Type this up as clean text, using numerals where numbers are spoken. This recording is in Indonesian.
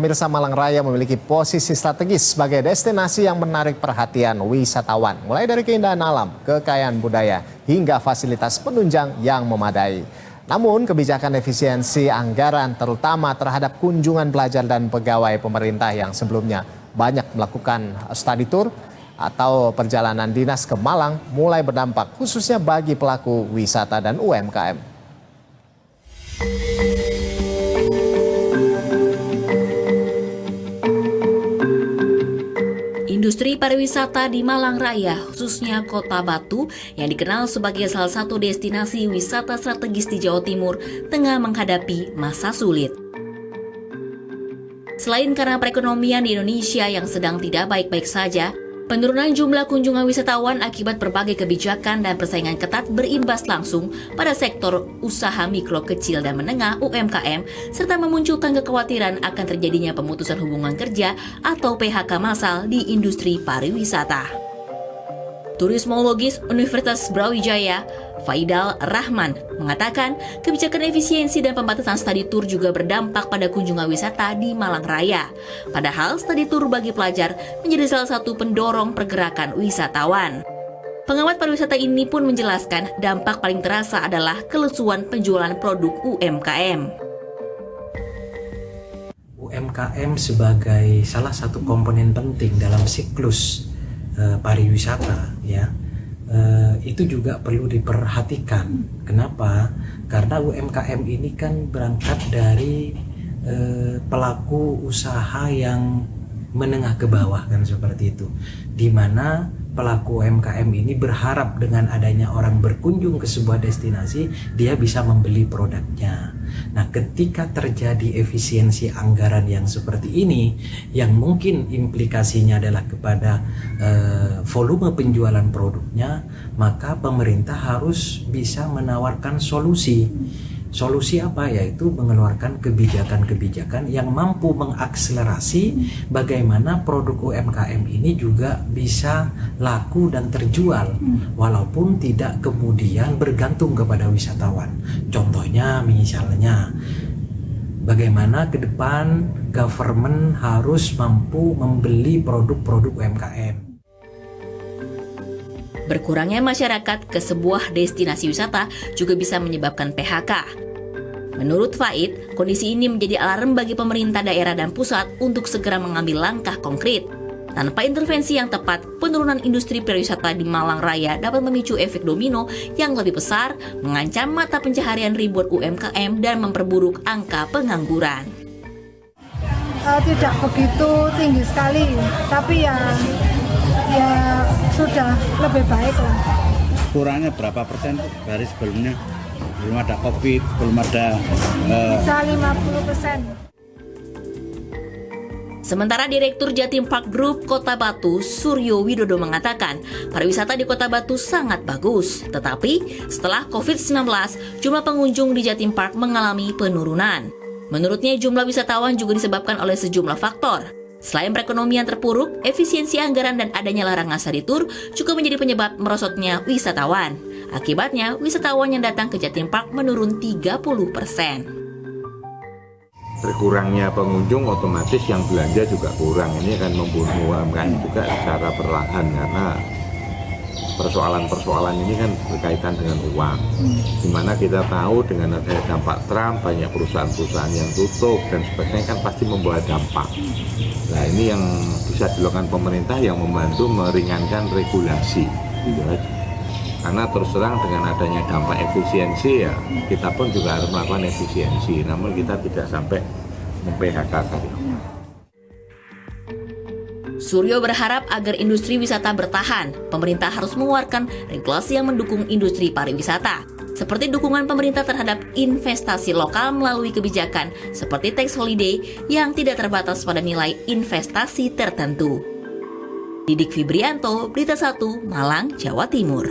Pemirsa, Malang Raya memiliki posisi strategis sebagai destinasi yang menarik perhatian wisatawan. Mulai dari keindahan alam, kekayaan budaya, hingga fasilitas penunjang yang memadai. Namun kebijakan efisiensi anggaran terutama terhadap kunjungan pelajar dan pegawai pemerintah yang sebelumnya banyak melakukan study tour atau perjalanan dinas ke Malang mulai berdampak khususnya bagi pelaku wisata dan UMKM. Industri pariwisata di Malang Raya, khususnya Kota Batu, yang dikenal sebagai salah satu destinasi wisata strategis di Jawa Timur, tengah menghadapi masa sulit. Selain karena perekonomian di Indonesia yang sedang tidak baik-baik saja, penurunan jumlah kunjungan wisatawan akibat berbagai kebijakan dan persaingan ketat berimbas langsung pada sektor usaha mikro, kecil, dan menengah (UMKM), serta memunculkan kekhawatiran akan terjadinya pemutusan hubungan kerja atau PHK massal di industri pariwisata. Turismologis Universitas Brawijaya, Faidal Rahman, mengatakan kebijakan efisiensi dan pembatasan study tour juga berdampak pada kunjungan wisata di Malang Raya. Padahal study tour bagi pelajar menjadi salah satu pendorong pergerakan wisatawan. Pengamat pariwisata ini pun menjelaskan dampak paling terasa adalah kelesuan penjualan produk UMKM. UMKM sebagai salah satu komponen penting dalam siklus pariwisata, itu juga perlu diperhatikan. Kenapa? Karena UMKM ini kan berangkat dari pelaku usaha yang menengah ke bawah, kan seperti itu, di mana pelaku UMKM ini berharap dengan adanya orang berkunjung ke sebuah destinasi, dia bisa membeli produknya. Nah, ketika terjadi efisiensi anggaran yang seperti ini, yang mungkin implikasinya adalah kepada volume penjualan produknya, maka pemerintah harus bisa menawarkan solusi. Solusi apa? Yaitu mengeluarkan kebijakan-kebijakan yang mampu mengakselerasi bagaimana produk UMKM ini juga bisa laku dan terjual, walaupun tidak kemudian bergantung kepada wisatawan. Contohnya misalnya, bagaimana ke depan government harus mampu membeli produk-produk UMKM. Berkurangnya masyarakat ke sebuah destinasi wisata juga bisa menyebabkan PHK. Menurut Faid, kondisi ini menjadi alarm bagi pemerintah daerah dan pusat untuk segera mengambil langkah konkret. Tanpa intervensi yang tepat, penurunan industri pariwisata di Malang Raya dapat memicu efek domino yang lebih besar, mengancam mata pencaharian ribuan UMKM dan memperburuk angka pengangguran. Tidak begitu tinggi sekali, tapi ya sudah lebih baik lah. Kurangnya berapa persen dari sebelumnya? Belum ada COVID, belum ada... Bisa 50%. Sementara Direktur Jatim Park Group Kota Batu, Suryo Widodo, mengatakan pariwisata di Kota Batu sangat bagus. Tetapi setelah COVID-19, jumlah pengunjung di Jatim Park mengalami penurunan. Menurutnya jumlah wisatawan juga disebabkan oleh sejumlah faktor. Selain perekonomian terpuruk, efisiensi anggaran dan adanya larangan study tour juga menjadi penyebab merosotnya wisatawan. Akibatnya, wisatawan yang datang ke Jatim Park menurun 30%. Berkurangnya pengunjung otomatis yang belanja juga kurang. Ini akan membunuh UMKM juga secara perlahan karena persoalan-persoalan ini kan berkaitan dengan uang. Dimana kita tahu dengan adanya dampak Trump, banyak perusahaan-perusahaan yang tutup dan sebagainya kan pasti membawa dampak. Nah, ini yang bisa dilakukan pemerintah yang membantu meringankan regulasi, gitu aja. Karena terus terang dengan adanya dampak efisiensi ya kita pun juga harus melakukan efisiensi, namun kita tidak sampai mem-PHK karyawan. Suryo berharap agar industri wisata bertahan, pemerintah harus mengeluarkan regulasi yang mendukung industri pariwisata, seperti dukungan pemerintah terhadap investasi lokal melalui kebijakan seperti tax holiday yang tidak terbatas pada nilai investasi tertentu. Didik Fibrianto, Berita 1, Malang, Jawa Timur.